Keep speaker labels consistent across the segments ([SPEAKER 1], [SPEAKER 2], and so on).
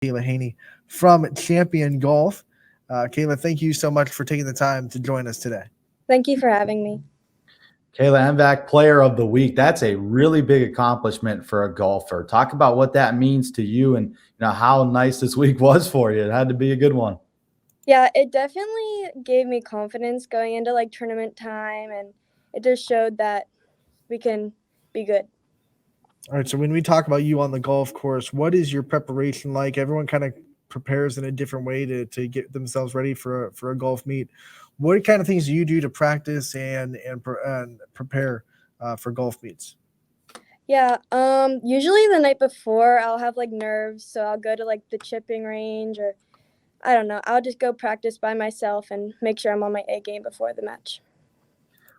[SPEAKER 1] Kayla Haynie from Champion Golf. Kayla, thank you so much for taking the time to join us today.
[SPEAKER 2] Thank you for having me.
[SPEAKER 3] Kayla, MVAC Player of the Week. That's a really big accomplishment for a golfer. Talk about what that means to you and how nice this week was for you. It had to be a good one.
[SPEAKER 2] Yeah, it definitely gave me confidence going into like tournament time, and it just showed that we can be good.
[SPEAKER 1] All right, so when we talk about you on the golf course, what is your preparation like? Everyone kind of prepares in a different way to get themselves ready for a golf meet. What kind of things do you do to practice and prepare for golf meets?
[SPEAKER 2] Yeah, usually the night before I'll have like nerves, so I'll go to like the chipping range, or I don't know, I'll just go practice by myself and make sure I'm on my A game before the match.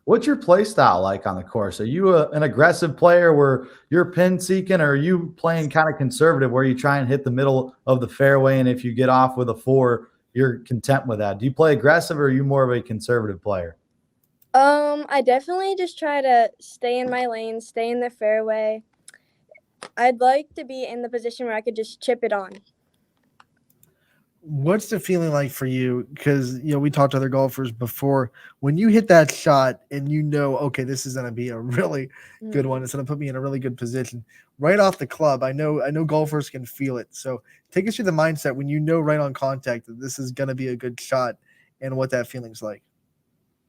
[SPEAKER 3] What's your play style like on the course? Are you an aggressive player where you're pin seeking, or are you playing kind of conservative where you try and hit the middle of the fairway, and if you get off with a 4, you're content with that? Do you play aggressive, or are you more of a conservative player?
[SPEAKER 2] I definitely just try to stay in my lane, stay in the fairway. I'd like to be in the position where I could just chip it on.
[SPEAKER 1] What's the feeling like for you? Because we talked to other golfers before. When you hit that shot and okay, this is going to be a really good one. It's going to put me in a really good position right off the club. I know golfers can feel it. So take us through the mindset when right on contact that this is going to be a good shot and what that feeling's like.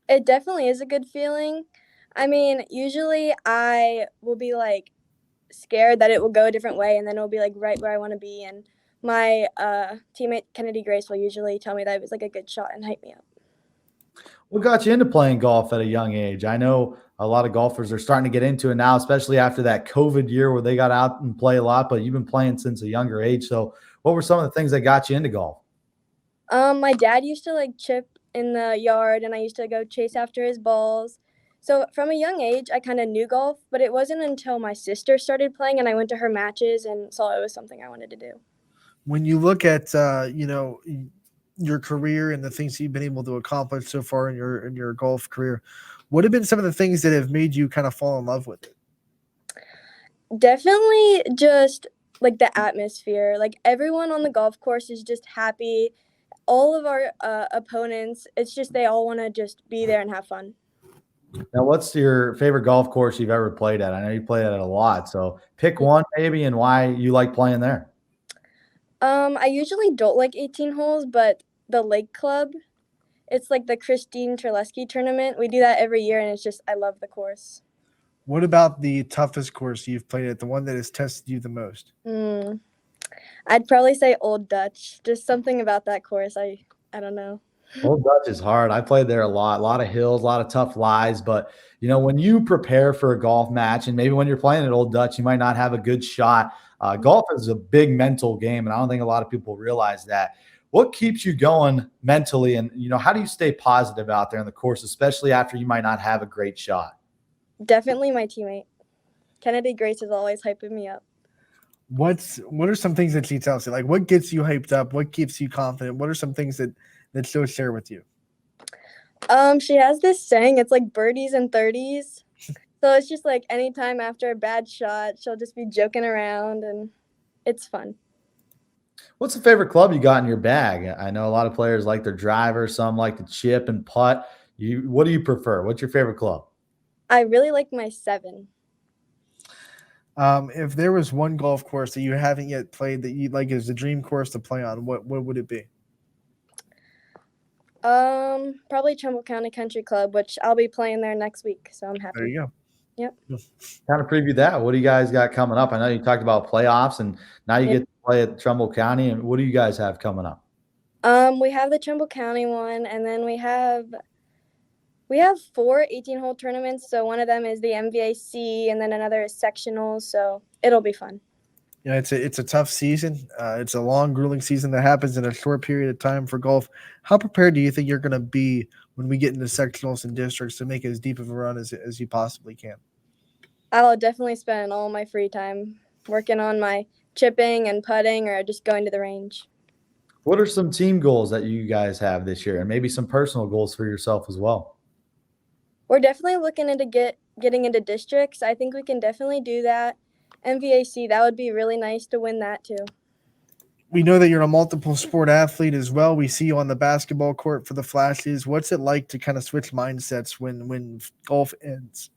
[SPEAKER 2] It definitely is a good feeling. I mean, usually I will be like scared that it will go a different way, and then it'll be like right where I want to be. And my teammate Kennedy Grace will usually tell me that it was like a good shot and hype me up.
[SPEAKER 3] What got you into playing golf at a young age? I know a lot of golfers are starting to get into it now, especially after that COVID year where they got out and play a lot, but you've been playing since a younger age. So what were some of the things that got you into golf?
[SPEAKER 2] My dad used to like chip in the yard, and I used to go chase after his balls. So from a young age, I kind of knew golf, but it wasn't until my sister started playing and I went to her matches and saw it was something I wanted to do.
[SPEAKER 1] When you look at your career and the things you've been able to accomplish so far in your golf career, what have been some of the things that have made you kind of fall in love with it?
[SPEAKER 2] Definitely just like the atmosphere. Like everyone on the golf course is just happy. All of our opponents, it's just they all want to just be there and have fun.
[SPEAKER 3] Now, what's your favorite golf course you've ever played at? I know you play at it a lot, so pick one maybe and why you like playing there.
[SPEAKER 2] I usually don't like 18 holes, but the Lake Club, it's like the Christine Terlesky tournament. We do that every year, and it's just I love the course.
[SPEAKER 1] What about the toughest course you've played at, the one that has tested you the most?
[SPEAKER 2] I'd probably say Old Dutch. Just something about that course. I don't know.
[SPEAKER 3] Old Dutch is hard. I played there a lot of hills, a lot of tough lies. But, when you prepare for a golf match and maybe when you're playing at Old Dutch, you might not have a good shot. Golf is a big mental game, and I don't think a lot of people realize that. What keeps you going mentally, and, how do you stay positive out there in the course, especially after you might not have a great shot?
[SPEAKER 2] Definitely my teammate. Kennedy Grace is always hyping me up.
[SPEAKER 1] What are some things that she tells you? Like, what gets you hyped up? What keeps you confident? What are some things that she'll share with you?
[SPEAKER 2] She has this saying, it's like birdies and 30s. So it's just like anytime after a bad shot, she'll just be joking around, and it's fun.
[SPEAKER 3] What's the favorite club you got in your bag? I know a lot of players like their driver. Some like to chip and putt. What do you prefer? What's your favorite club?
[SPEAKER 2] I really like my 7.
[SPEAKER 1] If there was one golf course that you haven't yet played that you'd like as a dream course to play on, what would it be?
[SPEAKER 2] Probably Trumbull County Country Club, which I'll be playing there next week, so I'm happy.
[SPEAKER 1] There you go.
[SPEAKER 2] Yep.
[SPEAKER 3] Kind of preview that. What do you guys got coming up? I know you talked about playoffs, and now you get to play at Trumbull County. And what do you guys have coming up?
[SPEAKER 2] We have the Trumbull County one, and then we have 4 18-hole tournaments. So one of them is the MVAC, and then another is sectionals. So it'll be fun.
[SPEAKER 1] Yeah, it's a tough season. It's a long, grueling season that happens in a short period of time for golf. How prepared do you think you're going to be when we get into sectionals and districts to make as deep of a run as you possibly can?
[SPEAKER 2] I'll definitely spend all my free time working on my chipping and putting, or just going to the range.
[SPEAKER 3] What are some team goals that you guys have this year, and maybe some personal goals for yourself as well?
[SPEAKER 2] We're definitely looking into getting into districts. I think we can definitely do that. MVAC, that would be really nice to win that too.
[SPEAKER 1] We know that you're a multiple sport athlete as well. We see you on the basketball court for the Flashes. What's it like to kind of switch mindsets when golf ends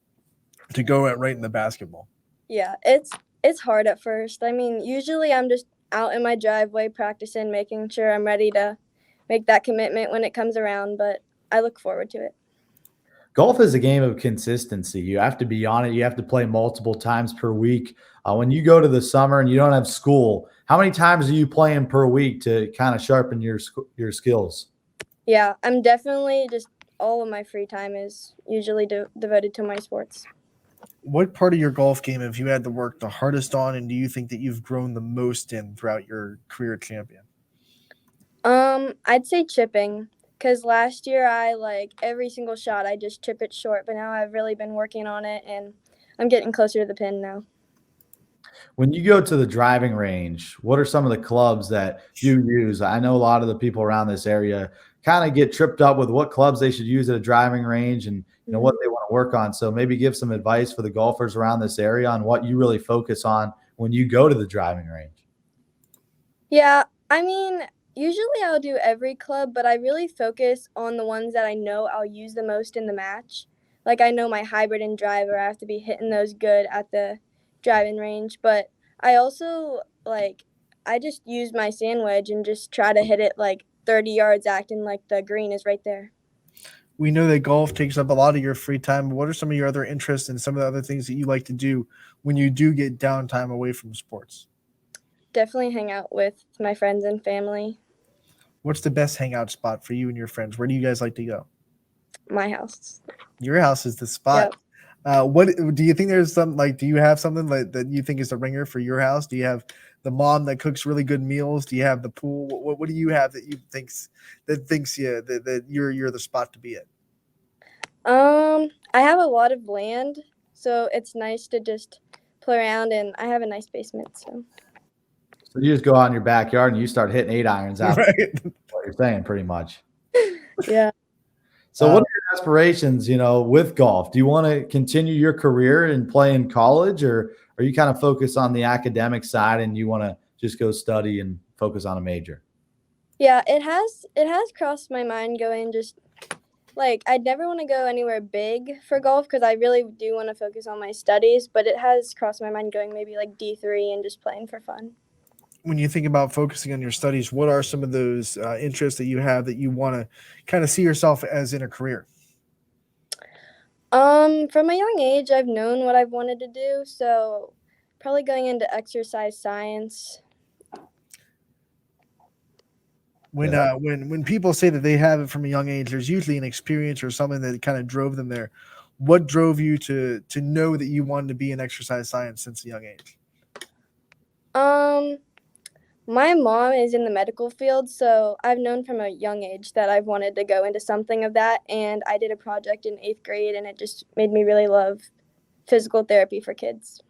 [SPEAKER 1] to go at right in the basketball?
[SPEAKER 2] Yeah, it's hard at first. I mean, usually I'm just out in my driveway practicing, making sure I'm ready to make that commitment when it comes around, but I look forward to it.
[SPEAKER 3] Golf is a game of consistency. You have to be on it. You have to play multiple times per week. When you go to the summer and you don't have school, how many times are you playing per week to kind of sharpen your skills?
[SPEAKER 2] Yeah, I'm definitely just all of my free time is usually devoted to my sports.
[SPEAKER 1] What part of your golf game have you had to work the hardest on, and do you think that you've grown the most in throughout your career at champion?
[SPEAKER 2] I'd say chipping, because last year I like every single shot I just chip it short, but now I've really been working on it and I'm getting closer to the pin now.
[SPEAKER 3] When you go to the driving range, what are some of the clubs that you use? I know a lot of the people around this area kind of get tripped up with what clubs they should use at a driving range and what they want to work on. So maybe give some advice for the golfers around this area on what you really focus on when you go to the driving range.
[SPEAKER 2] Yeah, I mean, usually I'll do every club, but I really focus on the ones that I know I'll use the most in the match. Like I know my hybrid and driver, I have to be hitting those good at the driving range, but I also I just use my sand wedge and just try to hit it like 30 yards acting like the green is right there.
[SPEAKER 1] We know that golf takes up a lot of your free time. What are some of your other interests and some of the other things that you like to do when you do get downtime away from sports?
[SPEAKER 2] Definitely hang out with my friends and family.
[SPEAKER 1] What's the best hangout spot for you and your friends? Where do you guys like to go?
[SPEAKER 2] My house.
[SPEAKER 1] Your house is the spot.
[SPEAKER 2] Yep.
[SPEAKER 1] What do you think? There's some like, do you have something that you think is the ringer for your house? Do you have the mom that cooks really good meals? Do you have the pool? What do you have that you thinks you that you're the spot to be at?
[SPEAKER 2] I have a lot of land, so it's nice to just play around, and I have a nice basement, so.
[SPEAKER 3] So you just go out in your backyard and you start hitting 8-irons out.
[SPEAKER 1] Right.
[SPEAKER 3] What you're saying, pretty much.
[SPEAKER 2] Yeah.
[SPEAKER 3] So what are your aspirations, with golf? Do you want to continue your career and play in college, or are you kind of focused on the academic side and you want to just go study and focus on a major?
[SPEAKER 2] Yeah, it has crossed my mind going just I'd never want to go anywhere big for golf because I really do want to focus on my studies, but it has crossed my mind going maybe like D3 and just playing for fun.
[SPEAKER 1] When you think about focusing on your studies, what are some of those interests that you have that you want to kind of see yourself as in a career?
[SPEAKER 2] From a young age, I've known what I've wanted to do, so probably going into exercise science.
[SPEAKER 1] When people say that they have it from a young age, there's usually an experience or something that kind of drove them there. What drove you to know that you wanted to be in exercise science since a young age?
[SPEAKER 2] My mom is in the medical field, so I've known from a young age that I've wanted to go into something of that, and I did a project in 8th grade, and it just made me really love physical therapy for kids.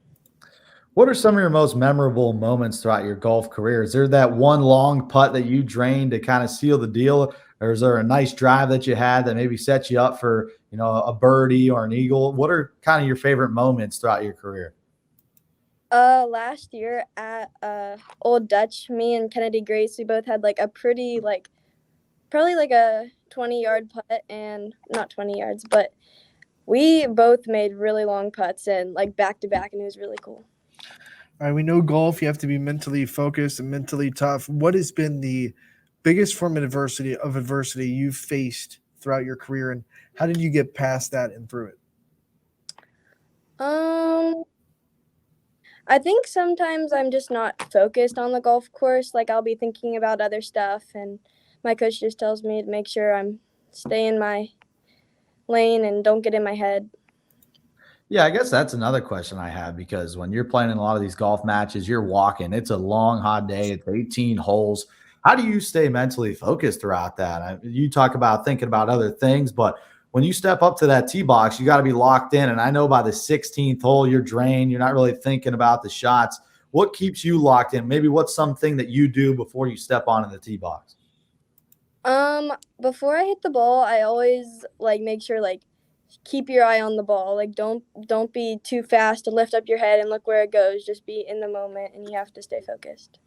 [SPEAKER 3] What are some of your most memorable moments throughout your golf career? Is there that one long putt that you drained to kind of seal the deal? Or is there a nice drive that you had that maybe set you up for, a birdie or an eagle? What are kind of your favorite moments throughout your career?
[SPEAKER 2] Last year at Old Dutch, me and Kennedy Grace, we both had like a pretty probably like a 20-yard putt, and not 20 yards, but we both made really long putts and like back to back, and it was really cool.
[SPEAKER 1] All right, we know golf, you have to be mentally focused and mentally tough. What has been the biggest form of adversity you've faced throughout your career, and how did you get past that and through it?
[SPEAKER 2] I think sometimes I'm just not focused on the golf course. Like I'll be thinking about other stuff, and my coach just tells me to make sure I'm stay in my lane and don't get in my head.
[SPEAKER 3] Yeah, I guess that's another question I have, because when you're playing in a lot of these golf matches, you're walking. It's a long, hot day. It's 18 holes. How do you stay mentally focused throughout that? You talk about thinking about other things, but when you step up to that tee box, you got to be locked in. And I know by the 16th hole, you're drained. You're not really thinking about the shots. What keeps you locked in? Maybe what's something that you do before you step onto the tee box?
[SPEAKER 2] Before I hit the ball, I always make sure keep your eye on the ball. Like don't be too fast to lift up your head and look where it goes. Just be in the moment, and you have to stay focused.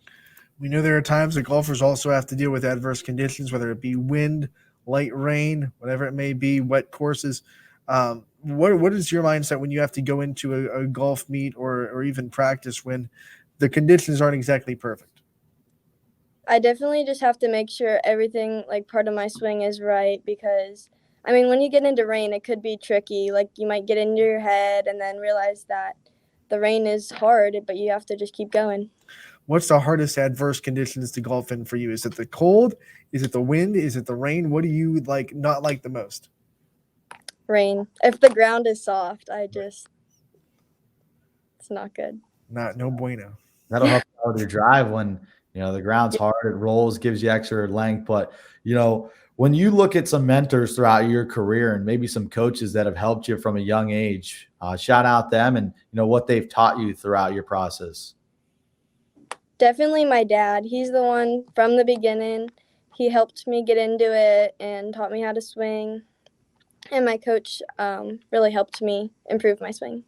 [SPEAKER 1] We know there are times that golfers also have to deal with adverse conditions, whether it be wind, light rain, whatever it may be, wet courses. What is your mindset when you have to go into a golf meet or even practice when the conditions aren't exactly perfect?
[SPEAKER 2] I definitely just have to make sure everything, like part of my swing, is right because, I mean, when you get into rain, it could be tricky. Like you might get into your head and then realize that the rain is hard, but you have to just keep going.
[SPEAKER 1] What's the hardest adverse conditions to golf in for you? Is it the cold? Is it the wind? Is it the rain? What do you not like the most?
[SPEAKER 2] Rain. If the ground is soft, it's not good.
[SPEAKER 1] No bueno.
[SPEAKER 3] That'll help you out with your drive when, the ground's hard, it rolls, gives you extra length. But, when you look at some mentors throughout your career and maybe some coaches that have helped you from a young age, shout out them and, what they've taught you throughout your process.
[SPEAKER 2] Definitely my dad. He's the one from the beginning. He helped me get into it and taught me how to swing. And my coach really helped me improve my swing.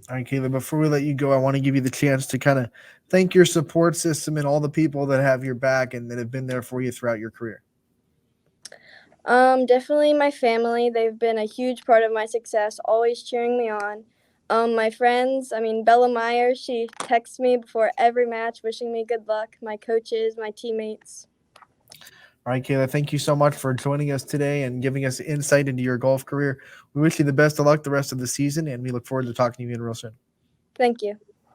[SPEAKER 1] All right, Kayla, before we let you go, I want to give you the chance to kind of thank your support system and all the people that have your back and that have been there for you throughout your career.
[SPEAKER 2] Definitely my family. They've been a huge part of my success, always cheering me on. My friends, Bella Meyer, she texts me before every match wishing me good luck. My coaches, my teammates.
[SPEAKER 1] All right, Kayla, thank you so much for joining us today and giving us insight into your golf career. We wish you the best of luck the rest of the season, and we look forward to talking to you again real soon.
[SPEAKER 2] Thank you.